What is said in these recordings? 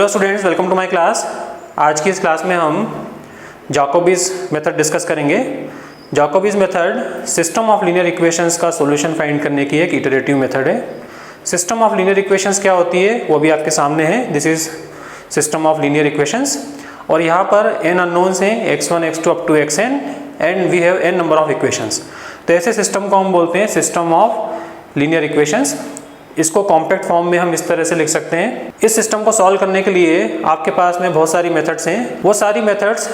Hello students, welcome to my class. आज की इस क्लास में हम जैकोबीज मेथड डिस्कस करेंगे। Jacobi's method system of linear equations का सॉल्यूशन फाइंड करने की एक इटरेटिव मेथड है। सिस्टम ऑफ लीनियर इक्वेशंस क्या होती है वो भी आपके सामने है। This is system of linear equations और यहाँ पर n अननोन्स हैं x1 x2 up to xn and we have n number of equations. तो ऐसे सिस्टम को हम बोलते हैं सिस्टम ऑफ लीनियर इक्वेशंस। इसको कॉम्पैक्ट फॉर्म में हम इस तरह से लिख सकते हैं। इस सिस्टम को सॉल्व करने के लिए आपके पास में बहुत सारी मेथड्स हैं। वो सारी मेथड्स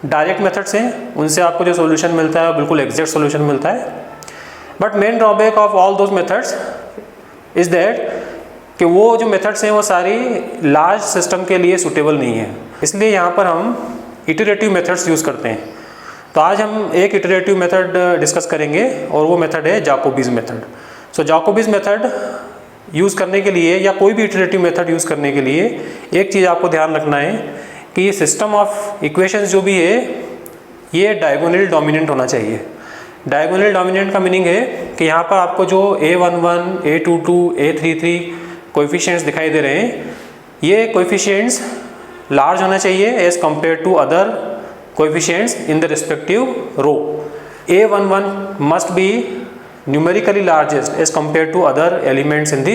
डायरेक्ट मेथड्स हैं, उनसे आपको जो सॉल्यूशन मिलता है वो बिल्कुल एग्जैक्ट सॉल्यूशन मिलता है। But main drawback of all those methods is that कि वो जो मेथड्स हैं वो सारी लार्ज सिस्टम के लिए सूटेबल नहीं है, इसलिए यहाँ पर हम इटरेटिव मेथड्स यूज़ करते हैं। तो आज हम एक इटरेटिव मेथड डिस्कस करेंगे और वो मेथड है जैकोबीज method. So Jacobi's method use करने के लिए या कोई भी इटरेटिव मेथड यूज़ करने के लिए एक चीज़ आपको ध्यान रखना है कि ये सिस्टम ऑफ इक्वेशंस जो भी है ये डायगोनल डोमिनेंट होना चाहिए। डायगोनल डोमिनेंट का मीनिंग है कि यहाँ पर आपको जो a11, a22, a33 कोएफिशिएंट्स दिखाई दे रहे हैं, ये कोएफिशिएंट्स लार्ज होना चाहिए as compare to other coefficients in the respective row. a11 must be numerically largest as compared to other elements in the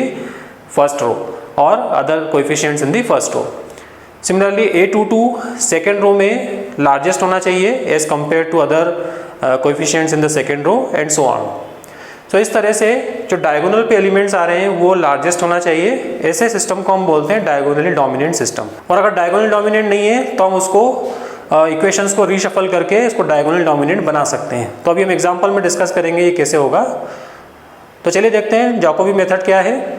first row or other coefficients in the first row. Similarly a22 second row में largest होना चाहिए as compared to other coefficients in the second row and so on. So इस तरह से जो diagonal पे elements आ रहे हैं वो largest होना चाहिए। ऐसे सिस्टम को हम बोलते हैं diagonally dominant system। और अगर diagonally dominant नहीं है तो हम उसको इक्वेशंस को रीशफल करके इसको डायगोनल डोमिनेंट बना सकते हैं। तो अभी हम एग्जांपल में डिस्कस करेंगे ये कैसे होगा। तो चलिए देखते हैं जैकोबी मेथड क्या है।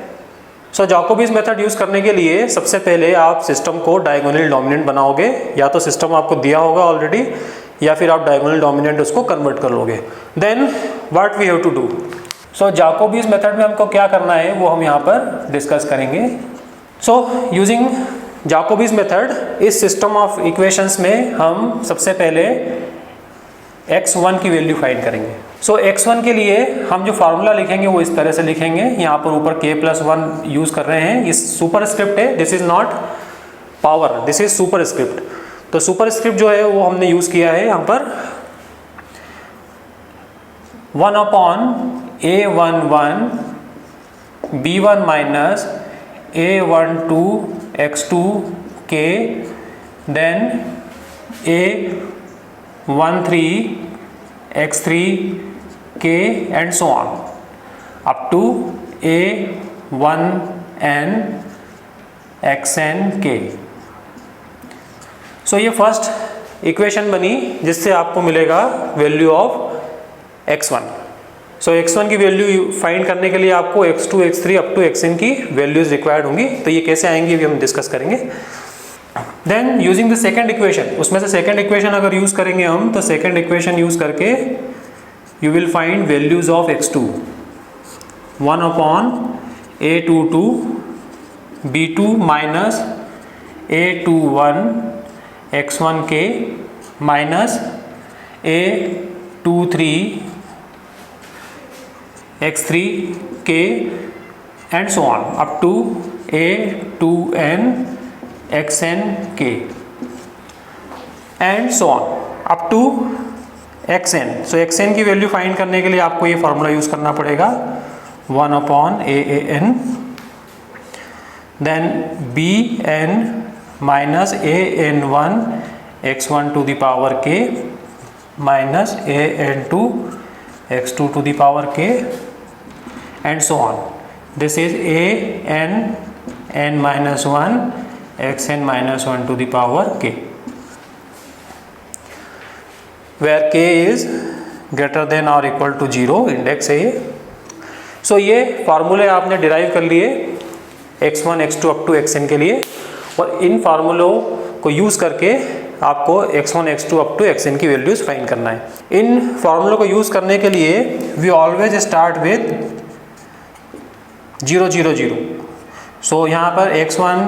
सो जैकोबीज मेथड यूज़ करने के लिए सबसे पहले आप सिस्टम को डायगोनल डोमिनेंट बनाओगे, या तो सिस्टम आपको दिया होगा ऑलरेडी या फिर आप डायगोनल डोमिनेंट उसको कन्वर्ट कर लोगे। Then what we have to do. So Jacobi's method में हमको क्या करना है वो हम यहाँ पर डिस्कस करेंगे। सो यूजिंग जैकोबीज मेथड इस सिस्टम ऑफ इक्वेशंस में हम सबसे पहले x1 की वैल्यू फाइंड करेंगे। सो x1 के लिए हम जो फार्मूला लिखेंगे वो इस तरह से लिखेंगे। यहाँ पर ऊपर k+1 यूज़ कर रहे हैं, ये सुपर स्क्रिप्ट है, this is not power, this is super script. तो सुपर स्क्रिप्ट जो है वो हमने यूज़ किया है यहाँ पर 1/a11 b1 minus a12 x2 k then a13 x3 k and so on up to a1n xn k। सो ये फर्स्ट इक्वेशन बनी जिससे आपको मिलेगा value of x1। So x1 की वैल्यू फाइंड करने के लिए आपको x2, x3 up to xn की वैल्यूज रिक्वायर्ड होंगी। तो ये कैसे आएंगी भी हम डिस्कस करेंगे। Then using the second equation, उसमें से सेकंड इक्वेशन अगर यूज करेंगे हम तो सेकंड इक्वेशन यूज करके you will find values of x2 1/a22 b2 minus a21 x1 k minus a23 x3 k and so on up to a2n xn k and so on up to xn। so xn की value find करने के लिए आपको ये formula use करना पड़ेगा 1/aan then bn minus an1 x1 to the power k minus an2 x2 to the power k and so on. This is a n minus 1 xn minus 1 to the power k where k is greater than or equal to 0, index है ये। सो ये फार्मूले आपने derive कर लिए x1 x2 up to xn के लिए, और इन फार्मूलों को यूज़ करके आपको x1 x2 up to xn की वैल्यूज फाइंड करना है। इन फार्मूलों को यूज़ करने के लिए we always start with 0 0 0। So यहाँ पर x1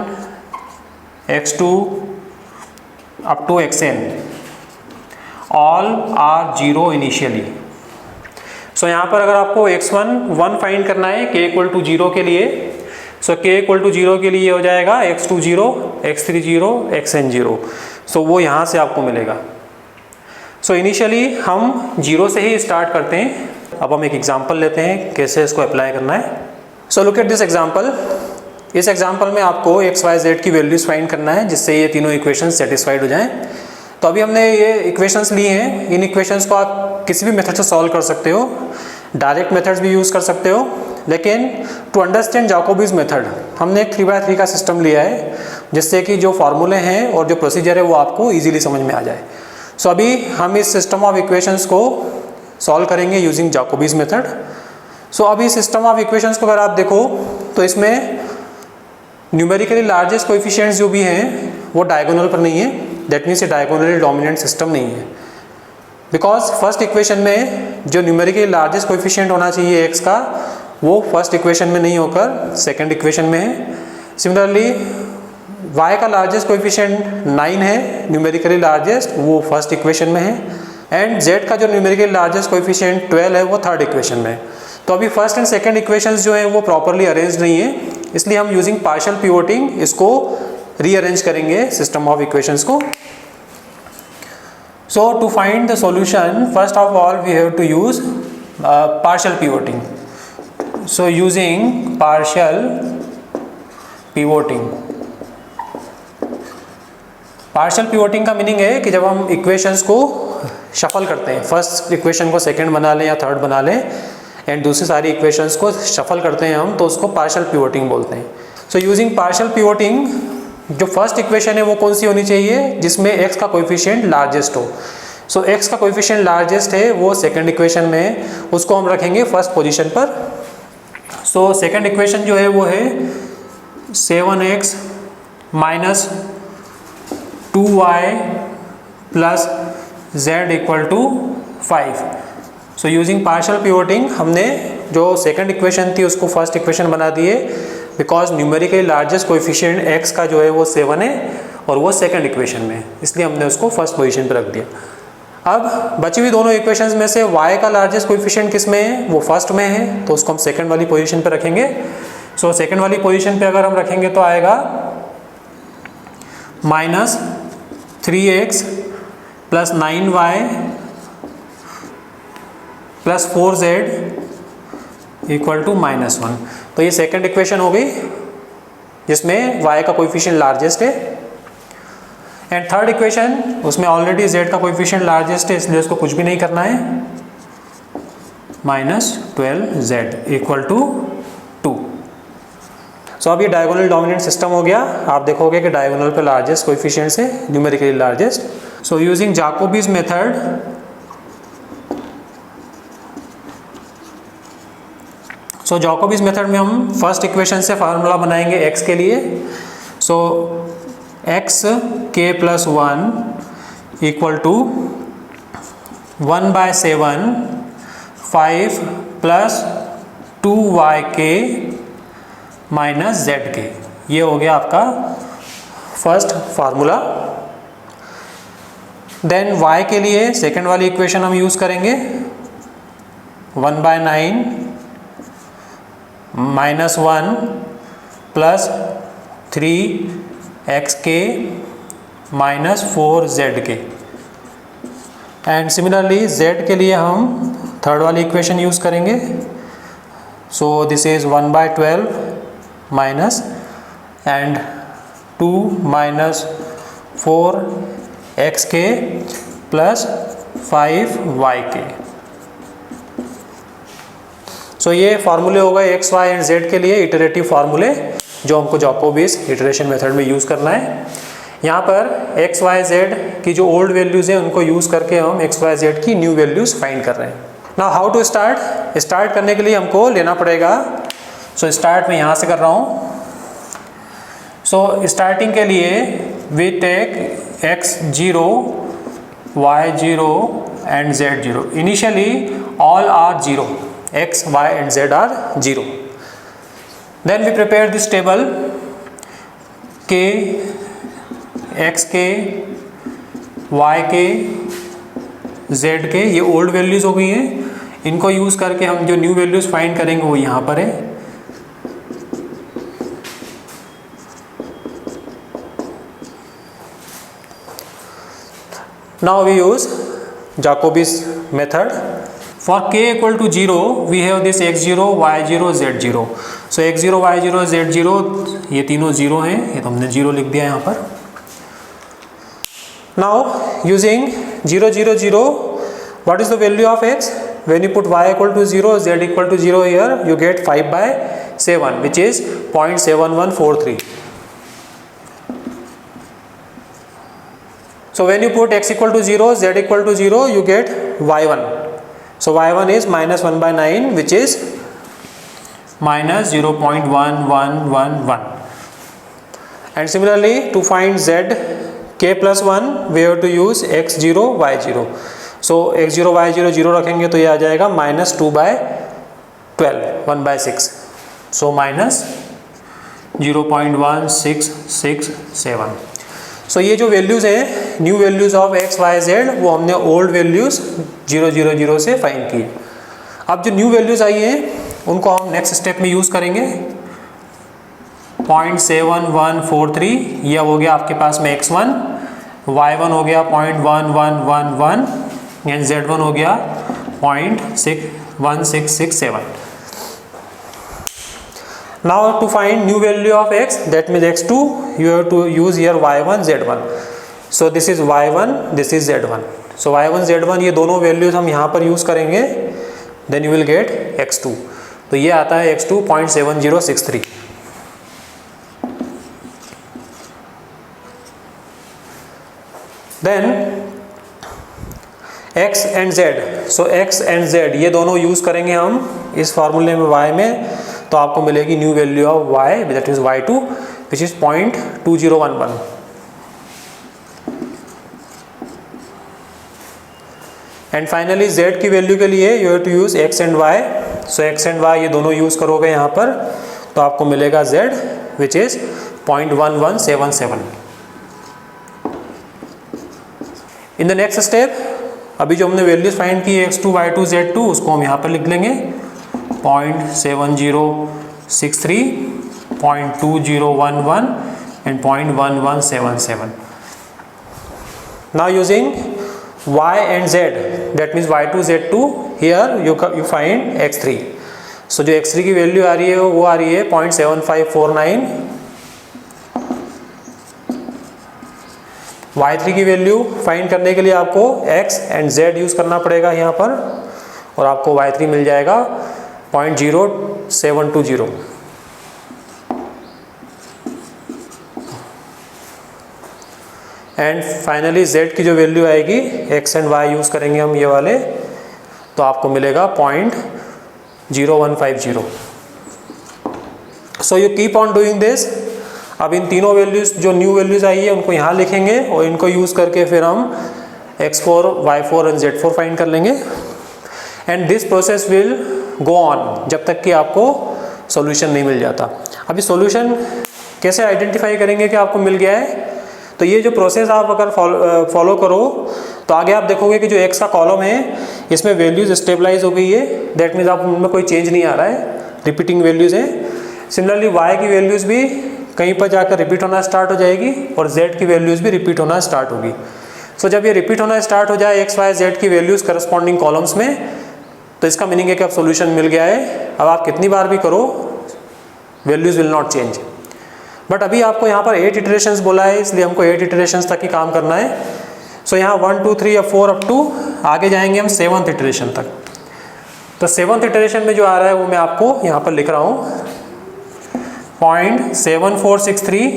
x2 up to xn all are 0 initially. So यहाँ पर अगर आपको x1 1 फाइंड करना है k इक्वल टू 0 के लिए, सो k इक्वल टू 0 के लिए हो जाएगा x2 0 x30 xn0। सो वो यहाँ से आपको मिलेगा। सो इनिशियली हम 0 से ही स्टार्ट करते हैं। अब हम एक एग्जांपल लेते हैं कैसे इसको अप्लाई करना है। So look at this example. इस एग्जांपल में आपको x y z की वैल्यूज फाइंड करना है जिससे ये तीनों इक्वेशंस सेटिस्फाइड हो जाएं। तो अभी हमने ये इक्वेशंस ली हैं। इन इक्वेशंस को आप किसी भी मेथड से सॉल्व कर सकते हो, डायरेक्ट मेथड्स भी यूज़ कर सकते हो, लेकिन टू अंडरस्टैंड जैकोबीज मेथड हमने एक 3x3 का सिस्टम लिया है जिससे कि जो फार्मूले हैं और जो प्रोसीजर है वो आपको ईजिली समझ में आ जाए। सो अभी हम इस सिस्टम ऑफ इक्वेशंस को सॉल्व करेंगे यूजिंग जैकोबीज मेथड। सो अभी सिस्टम ऑफ इक्वेशंस को अगर आप देखो तो इसमें न्यूमेरिकली लार्जेस्ट कोएफिशिएंट्स जो भी हैं वो डायगोनल पर नहीं है। दैट मीन्स ये डायगोनली डोमिनेंट सिस्टम नहीं है, बिकॉज फर्स्ट इक्वेशन में जो न्यूमेरिकली लार्जेस्ट कोएफिशिएंट होना चाहिए x का वो फर्स्ट इक्वेशन में नहीं होकर सेकंड इक्वेशन में है। सिमिलरली y का लार्जेस्ट कोएफिशिएंट 9 है, न्यूमेरिकली लार्जेस्ट, वो फर्स्ट इक्वेशन में है, एंड z का जो न्यूमेरिकली लार्जेस्ट कोएफिशिएंट 12 है वो थर्ड इक्वेशन में है। तो अभी फर्स्ट एंड सेकंड इक्वेशंस जो हैं वो प्रॉपरली अरेंज नहीं है, इसलिए हम यूजिंग पार्शियल पिवोटिंग इसको रीअरेंज करेंगे सिस्टम ऑफ इक्वेशंस को। So to find the solution, first of all we have to use partial pivoting. So using partial pivoting, partial pivoting का मीनिंग है कि जब हम इक्वेशंस को शफल करते हैं, फर्स्ट इक्वेशन को सेकंड बना लें या थर्ड बना लें एंड दूसरी सारी इक्वेशंस को शफल करते हैं हम, तो उसको पार्शियल पिवोटिंग बोलते हैं। सो यूजिंग पार्शियल पिवोटिंग जो फर्स्ट इक्वेशन है वो कौन सी होनी चाहिए जिसमें x का कोएफिशिएंट लार्जेस्ट हो। सो x का कोएफिशिएंट लार्जेस्ट है वो सेकंड इक्वेशन में है, उसको हम रखेंगे फर्स्ट पोजीशन पर। सो सेकंड इक्वेशन जो है वो है 7x minus 2y plus z equal to 5। So using partial pivoting हमने जो सेकंड इक्वेशन थी उसको फर्स्ट इक्वेशन बना दिए, because numerically largest coefficient x का जो है वो 7 है और वो सेकंड इक्वेशन में है, इसलिए हमने उसको फर्स्ट पोजीशन पर रख दिया। अब बची हुई दोनों इक्वेशंस में से y का लार्जेस्ट कोएफिशिएंट किस में है, वो फर्स्ट में है, तो उसको हम सेकंड वाली पोजीशन पर रखेंगे। सो सेकंड वाली पोजीशन पे अगर हम रखेंगे तो आएगा minus 3x plus 9y plus 4z equal to -1। तो ये सेकंड इक्वेशन हो गई जिसमें y का कोएफिशिएंट लार्जेस्ट है, एंड थर्ड इक्वेशन उसमें ऑलरेडी z का कोएफिशिएंट लार्जेस्ट है, इसलिए उसको कुछ भी नहीं करना है, -12z इक्वल टू 2। सो अब ये डायगोनल डोमिनेंट सिस्टम हो गया। आप देखोगे कि डायगोनल पे लार्जेस्ट कोएफिशिएंट है, numerically largest. So using Jacobi's method so Jacobi's method में हम फर्स्ट इक्वेशन से फार्मूला बनाएंगे x के लिए। So x k plus 1 equal to 1/7 5 plus 2yk minus zk। ये हो गया आपका फर्स्ट फार्मूला। देन y के लिए सेकेंड वाली इक्वेशन हम यूज़ करेंगे 1/9 -1 plus 3xk minus 4zk। And similarly z के लिए हम थर्ड वाली इक्वेशन यूज़ करेंगे। So this is 1/12 minus and 2 minus 4xk plus 5yk। सो ये फार्मूले हो गए x, y एंड z के लिए इटरेटिव फार्मूले जो हमको जैकोबीज इटरेशन मेथड में यूज़ करना है। यहाँ पर x, y, z की जो ओल्ड वैल्यूज़ हैं उनको यूज़ करके हम x, y, z की न्यू वैल्यूज़ फाइंड कर रहे हैं। नाउ हाउ टू स्टार्ट करने के लिए हमको लेना पड़ेगा। सो स्टार्ट में यहाँ से कर रहा हूँ। सो स्टार्टिंग के लिए we take x0, y0 and z0। Initially all are 0, x, y and z are 0. Then we prepare this table k, xk, yk, zk, ये ओल्ड वैल्यूज़ हो गई हैं। इनको यूज़ करके हम जो न्यू वैल्यूज़ फाइंड करेंगे वो यहाँ पर है। Now we use Jacobi's method. For k equal to 0 we have this x0, y0, z0. So x0, y0, z0 ये तीनों 0 हैं, ये तो हमने 0 लिख दिया यहाँ पर. Now using 0, 0, 0, what is the value of x? When you put y equal to 0, z equal to 0 here, you get 5/7, which is 0.7143. So when you put x equal to 0, z equal to 0, you get y1. So y1 is -1/9, which is -0.1111. And similarly, to find z k plus 1, we have to use x0, y0. So x0, y0 0 रखेंगे तो ये आ जाएगा -2/12, 1/6. So -0.1667. So ये जो values हैं, new values of x, y, z, वो हमने old values 0, 0, 0 से फाइंड की. अब जो न्यू वैल्यूज़ आई हैं उनको हम नेक्स्ट स्टेप में यूज़ करेंगे. 0.7143 यह हो गया आपके पास में x1, y1 हो गया 0.1111 एंड z1 हो गया 0.1667. Now to find new value of x, that means x2, you have to use here y1, z1. So this is y1, this is z1. So y1, z1 ये दोनों values हम यहाँ पर use करेंगे, then you will get x2. तो ये आता है x2 0.7063. Then x and z. So x and z ये दोनों यूज़ करेंगे हम इस फार्मूले में y में, तो आपको मिलेगी new value of y, that is y2, which is 0.2011. And finally z की वैल्यू के लिए you have to use x and y. So x and y ये दोनों यूज करोगे यहाँ पर, तो आपको मिलेगा z, which is 0.1177. In the next step, अभी जो हमने वैल्यूज फाइंड की x2, y2, z2, उसको हम यहाँ पर लिख लेंगे 0.7063, 0.2011 and 0.1177. Now using y and z, that means y2, z2, here you find x3. So जो x3 की वैल्यू आ रही है वो आ रही है 0.7549. y3 की वैल्यू फाइंड करने के लिए आपको x and z यूज़ करना पड़ेगा यहाँ पर, और आपको y3 मिल जाएगा 0.0720. एंड फाइनली z की जो वैल्यू आएगी, x एंड y यूज़ करेंगे हम ये वाले, तो आपको मिलेगा 0.0150. So you keep on doing this. अब इन तीनों वैल्यूज जो न्यू वैल्यूज आई है उनको यहाँ लिखेंगे, और इनको यूज़ करके फिर हम x4, y4 and z4 find कर लेंगे. And this process will go on जब तक कि आपको सॉल्यूशन नहीं मिल जाता. अभी सॉल्यूशन कैसे आइडेंटिफाई करेंगे कि आपको मिल गया है? तो ये जो प्रोसेस आप अगर फॉलो करो तो आगे आप देखोगे कि जो x का कॉलम है इसमें वैल्यूज स्टेबलाइज हो गई है. दैट मीन्स आप उनमें कोई चेंज नहीं आ रहा है, रिपीटिंग वैल्यूज हैं. सिमिलरली y की वैल्यूज भी कहीं पर जाकर रिपीट होना स्टार्ट हो जाएगी, और z की वैल्यूज भी रिपीट होना स्टार्ट होगी. सो जब ये रिपीट होना स्टार्ट हो जाए x, y, z की वैल्यूज करस्पॉन्डिंग कॉलम्स में, तो इसका मीनिंग है कि अब सॉल्यूशन मिल गया है. अब आप कितनी बार भी करो values will not change. But अभी आपको यहाँ पर 8 इटरेशंस बोला है, इसलिए हमको 8 इटरेशंस तक ही काम करना है. सो यहाँ 1, 2, 3 या 4 अप टू आगे जाएंगे हम 7th इटरेशन तक. तो 7th इटरेशन में जो आ रहा है वो मैं आपको यहाँ पर लिख रहा हूँ 0.7463.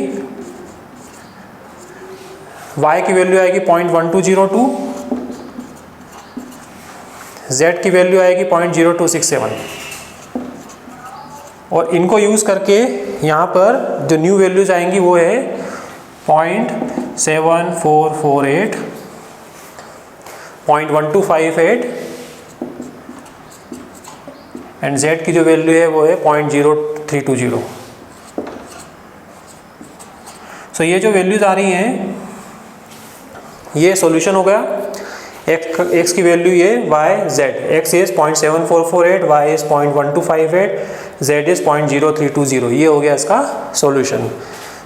y की वैल्यू आएगी 0.1202, z की वैल्यू आएगी 0.0267. और इनको यूज़ करके यहाँ पर जो न्यू वैल्यूज आएंगी वो है 0.7448, 0.1258 एंड z की जो वैल्यू है वो है 0.0320. सो ये जो वैल्यूज आ रही हैं ये सॉल्यूशन हो गया. x की वैल्यू ये y, z. x is 0.7448, y is 0.1258, z is 0.0320. ये हो गया इसका सॉल्यूशन.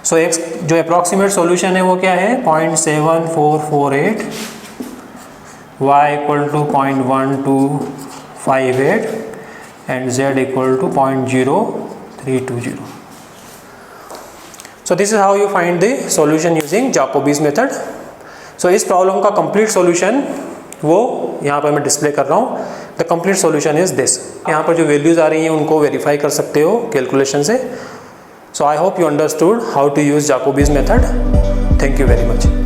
सो x जो अप्रॉक्सीमेट सॉल्यूशन है वो क्या है 0.7448 y equal to 0.1258 and z equal to 0.0320. So this is how you find the solution using Jacobi's method. So इस प्रॉब्लम का कंप्लीट सॉल्यूशन वो यहाँ पर मैं डिस्प्ले कर रहा हूँ. The complete solution is this. यहाँ पर जो वैल्यूज आ रही हैं उनको वेरीफाई कर सकते हो कैलकुलेशन से. So I hope you understood how to use Jacobi's method. Thank you very much.